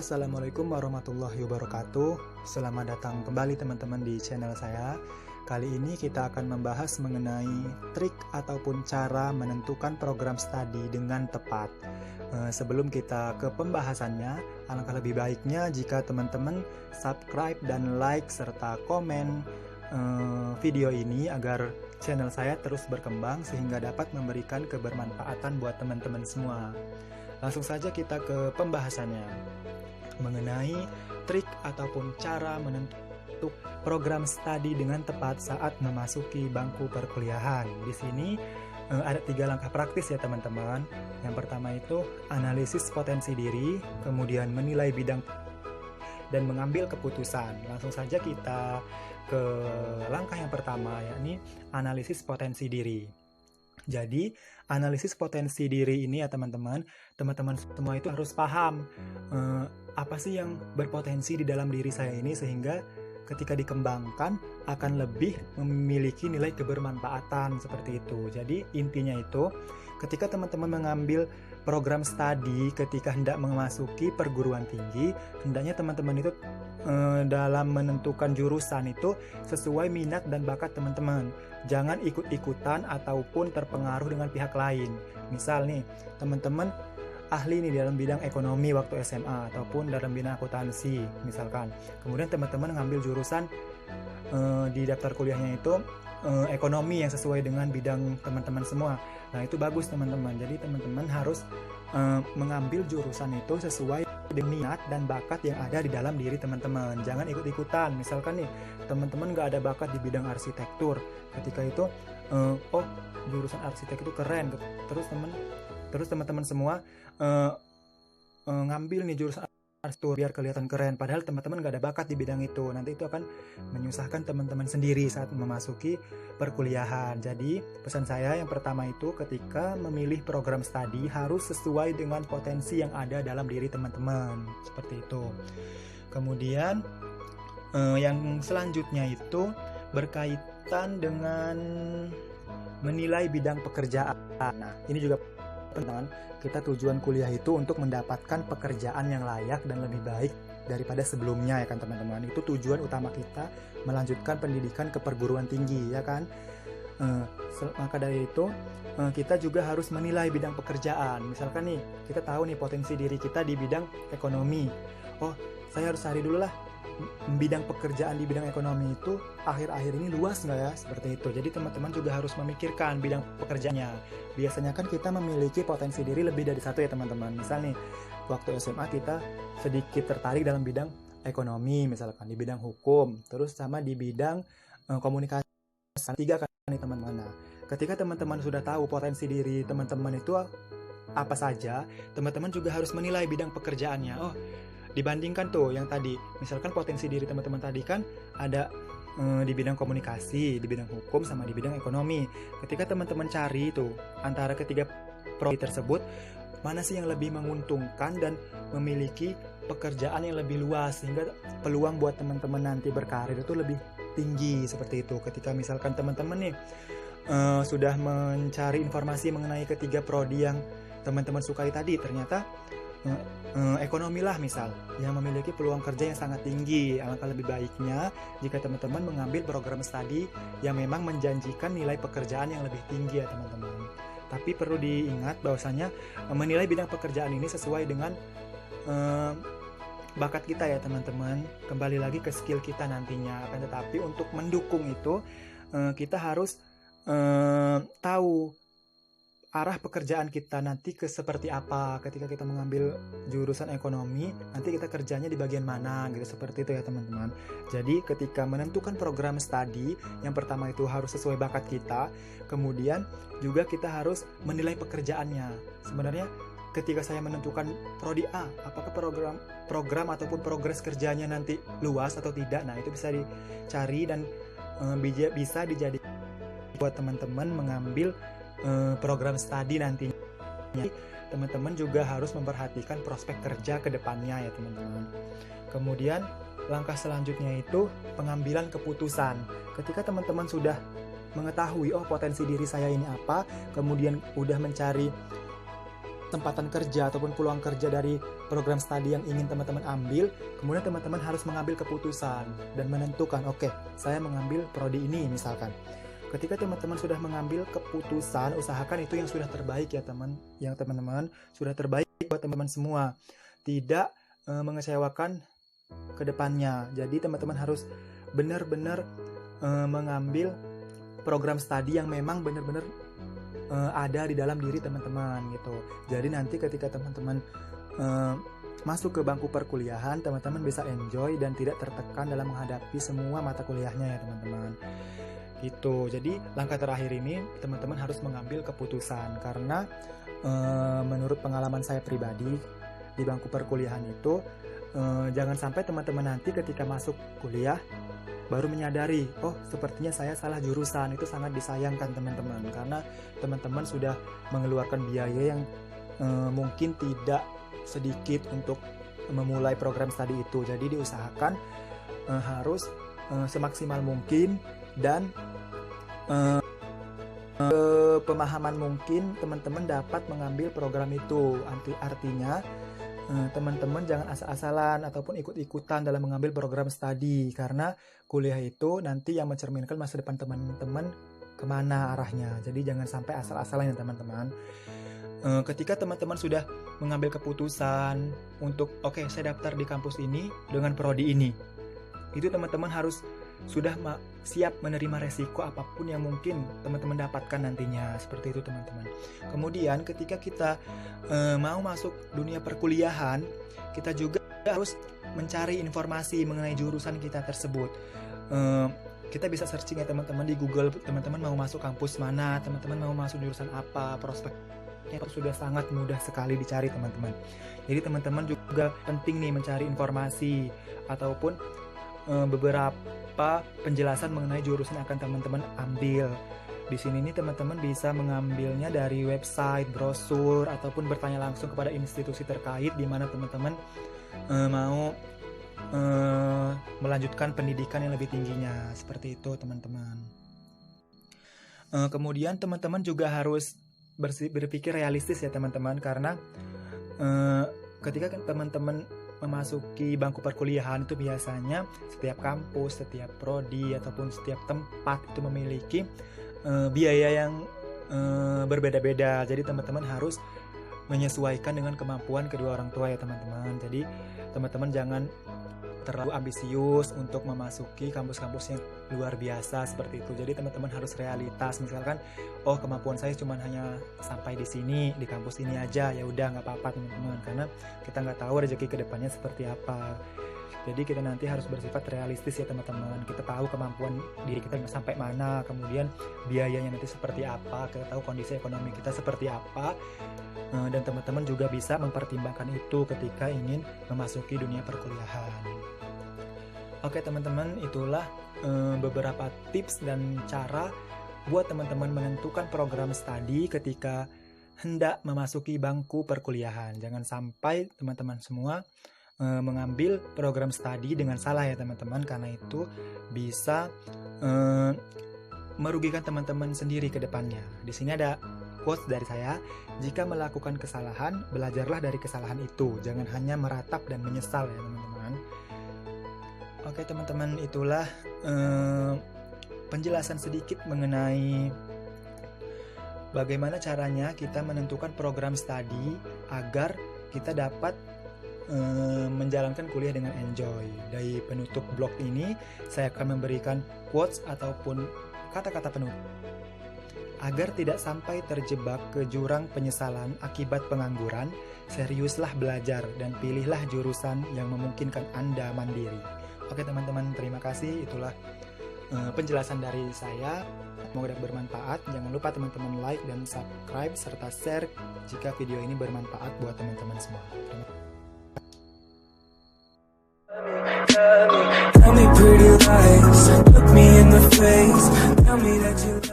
Assalamualaikum warahmatullahi wabarakatuh. Selamat datang kembali teman-teman di channel saya. Kali ini kita akan membahas mengenai trik ataupun cara menentukan program studi dengan tepat. Sebelum kita ke pembahasannya, alangkah lebih baiknya jika teman-teman subscribe dan like serta komen video ini agar channel saya terus berkembang sehingga dapat memberikan kebermanfaatan buat teman-teman semua. Langsung saja kita ke pembahasannya mengenai trik ataupun cara menentukan program studi dengan tepat saat memasuki bangku perkuliahan. Di sini ada 3 langkah praktis ya teman-teman. Yang pertama itu analisis potensi diri, kemudian menilai bidang dan mengambil keputusan. Langsung saja kita ke langkah yang pertama, yakni analisis potensi diri. Jadi, analisis potensi diri ini ya teman-teman semua itu harus paham apa sih yang berpotensi di dalam diri saya ini sehingga ketika dikembangkan akan lebih memiliki nilai kebermanfaatan seperti itu. Jadi, intinya itu ketika teman-teman mengambil program studi ketika hendak memasuki perguruan tinggi, hendaknya teman-teman itu dalam menentukan jurusan itu sesuai minat dan bakat teman-teman. Jangan ikut-ikutan ataupun terpengaruh dengan pihak lain. Misal nih, teman-teman ahli nih dalam bidang ekonomi waktu SMA ataupun dalam bidang akuntansi misalkan. Kemudian teman-teman ngambil jurusan di daftar kuliahnya itu ekonomi yang sesuai dengan bidang teman-teman semua. Nah, itu bagus teman-teman. Jadi teman-teman harus mengambil jurusan itu sesuai dengan minat dan bakat yang ada di dalam diri teman-teman. Jangan ikut-ikutan. Misalkan nih, teman-teman nggak ada bakat di bidang arsitektur. Ketika itu, jurusan arsitek itu keren. Terus teman-teman semua ngambil nih jurusan arsitektur biar kelihatan keren. Padahal teman-teman nggak ada bakat di bidang itu. Nanti itu akan menyusahkan teman-teman sendiri saat memasuki perkuliahan. Jadi pesan saya yang pertama itu ketika memilih program studi harus sesuai dengan potensi yang ada dalam diri teman-teman. Seperti itu. Kemudian yang selanjutnya itu berkaitan dengan menilai bidang pekerjaan. Nah, ini juga teman-teman, kita tujuan kuliah itu untuk mendapatkan pekerjaan yang layak dan lebih baik daripada sebelumnya ya kan teman-teman. Itu tujuan utama kita melanjutkan pendidikan ke perguruan tinggi ya kan. Maka dari itu kita juga harus menilai bidang pekerjaan. Misalkan nih, kita tahu nih potensi diri kita di bidang ekonomi. Oh, saya harus cari dulu lah bidang pekerjaan di bidang ekonomi itu akhir-akhir ini luas nggak ya, seperti itu. Jadi teman-teman juga harus memikirkan bidang pekerjaannya. Biasanya kan kita memiliki potensi diri lebih dari satu ya teman-teman. Misal nih, waktu SMA kita sedikit tertarik dalam bidang ekonomi, misalkan di bidang hukum, terus sama di bidang komunikasi. 3 kan nih teman-teman. Nah, ketika teman-teman sudah tahu potensi diri teman-teman itu apa saja, teman-teman juga harus menilai bidang pekerjaannya. Oh, dibandingkan tuh yang tadi, misalkan potensi diri teman-teman tadi kan ada di bidang komunikasi, di bidang hukum, sama di bidang ekonomi. Ketika teman-teman cari tuh antara ketiga prodi tersebut, mana sih yang lebih menguntungkan dan memiliki pekerjaan yang lebih luas sehingga peluang buat teman-teman nanti berkarir itu lebih tinggi seperti itu. Ketika misalkan teman-teman nih sudah mencari informasi mengenai ketiga prodi yang teman-teman sukai tadi, ternyata ekonomi lah misal yang memiliki peluang kerja yang sangat tinggi. Alangkah lebih baiknya jika teman-teman mengambil program studi yang memang menjanjikan nilai pekerjaan yang lebih tinggi ya teman-teman. Tapi perlu diingat bahwasanya menilai bidang pekerjaan ini sesuai dengan bakat kita ya teman-teman. Kembali lagi ke skill kita nantinya. Akan tetapi untuk mendukung itu kita harus tahu arah pekerjaan kita nanti ke seperti apa. Ketika kita mengambil jurusan ekonomi, nanti kita kerjanya di bagian mana gitu, seperti itu ya teman-teman. Jadi ketika menentukan program studi, yang pertama itu harus sesuai bakat kita. Kemudian juga kita harus menilai pekerjaannya. Sebenarnya ketika saya menentukan prodi A, apakah program ataupun progres kerjanya nanti luas atau tidak. Nah, itu bisa dicari dan bisa dijadikan buat teman-teman mengambil program studi nantinya. Teman-teman juga harus memperhatikan prospek kerja ke depannya ya teman-teman. Kemudian langkah selanjutnya itu pengambilan keputusan. Ketika teman-teman sudah mengetahui potensi diri saya ini apa, kemudian udah mencari kesempatan kerja ataupun peluang kerja dari program studi yang ingin teman-teman ambil, kemudian teman-teman harus mengambil keputusan dan menentukan, oke, saya mengambil prodi ini misalkan. Ketika teman-teman sudah mengambil keputusan, usahakan itu yang sudah terbaik ya teman-teman sudah terbaik buat teman-teman semua, tidak mengecewakan ke depannya. Jadi teman-teman harus benar-benar mengambil program studi yang memang benar-benar ada di dalam diri teman-teman gitu. Jadi nanti ketika teman-teman masuk ke bangku perkuliahan, teman-teman bisa enjoy dan tidak tertekan dalam menghadapi semua mata kuliahnya ya teman-teman. Gitu. Jadi langkah terakhir ini teman-teman harus mengambil keputusan, karena menurut pengalaman saya pribadi di bangku perkuliahan itu, jangan sampai teman-teman nanti ketika masuk kuliah baru menyadari, oh sepertinya saya salah jurusan. Itu sangat disayangkan teman-teman, karena teman-teman sudah mengeluarkan biaya yang mungkin tidak sedikit untuk memulai program studi itu. Jadi diusahakan harus semaksimal mungkin dan pemahaman mungkin teman-teman dapat mengambil program itu. Artinya teman-teman jangan asal-asalan ataupun ikut-ikutan dalam mengambil program studi, karena kuliah itu nanti yang mencerminkan masa depan teman-teman kemana arahnya. Jadi jangan sampai asal-asalan ya teman-teman. Ketika teman-teman sudah mengambil keputusan untuk oke, saya daftar di kampus ini dengan prodi ini, itu teman-teman harus sudah siap menerima resiko apapun yang mungkin teman-teman dapatkan nantinya. Seperti itu teman-teman. Kemudian ketika kita mau masuk dunia perkuliahan, kita juga harus mencari informasi mengenai jurusan kita tersebut. Kita bisa searching ya teman-teman di Google, teman-teman mau masuk kampus mana, teman-teman mau masuk jurusan apa, prospeknya sudah sangat mudah sekali dicari teman-teman. Jadi teman-teman juga penting nih mencari informasi ataupun beberapa penjelasan mengenai jurusan yang akan teman-teman ambil. Di sini nih teman-teman bisa mengambilnya dari website, brosur, ataupun bertanya langsung kepada institusi terkait di mana teman-teman mau melanjutkan pendidikan yang lebih tingginya. Seperti itu teman-teman. Kemudian teman-teman juga harus berpikir realistis ya teman-teman, karena ketika teman-teman memasuki bangku perkuliahan itu biasanya setiap kampus, setiap prodi ataupun setiap tempat itu memiliki biaya yang berbeda-beda. Jadi teman-teman harus menyesuaikan dengan kemampuan kedua orang tua ya teman-teman. Jadi teman-teman jangan terlalu ambisius untuk memasuki kampus-kampus yang luar biasa seperti itu. Jadi teman-teman harus realitas. Misalkan, oh kemampuan saya cuma hanya sampai di sini, di kampus ini aja, ya udah nggak apa-apa teman-teman, karena kita nggak tahu rezeki kedepannya seperti apa. Jadi kita nanti harus bersifat realistis ya teman-teman. Kita tahu kemampuan diri kita sampai mana, kemudian biayanya nanti seperti apa, kita tahu kondisi ekonomi kita seperti apa, dan teman-teman juga bisa mempertimbangkan itu ketika ingin memasuki dunia perkuliahan. Oke teman-teman, itulah beberapa tips dan cara buat teman-teman menentukan program studi ketika hendak memasuki bangku perkuliahan. Jangan sampai teman-teman semua mengambil program studi dengan salah ya teman-teman, karena itu bisa merugikan teman-teman sendiri ke depannya. Di sini ada quotes dari saya, jika melakukan kesalahan, belajarlah dari kesalahan itu, jangan hanya meratap dan menyesal ya teman-teman. Oke teman-teman, itulah penjelasan sedikit mengenai bagaimana caranya kita menentukan program studi agar kita dapat menjalankan kuliah dengan enjoy. Dari penutup blog ini, saya akan memberikan quotes ataupun kata-kata penutup. Agar tidak sampai terjebak ke jurang penyesalan akibat pengangguran, seriuslah belajar dan pilihlah jurusan yang memungkinkan Anda mandiri. Oke teman-teman, terima kasih. Itulah penjelasan dari saya. Semoga bermanfaat. Jangan lupa teman-teman like dan subscribe serta share jika video ini bermanfaat buat teman-teman semua. Tell me pretty lies, look me in the face, tell me that you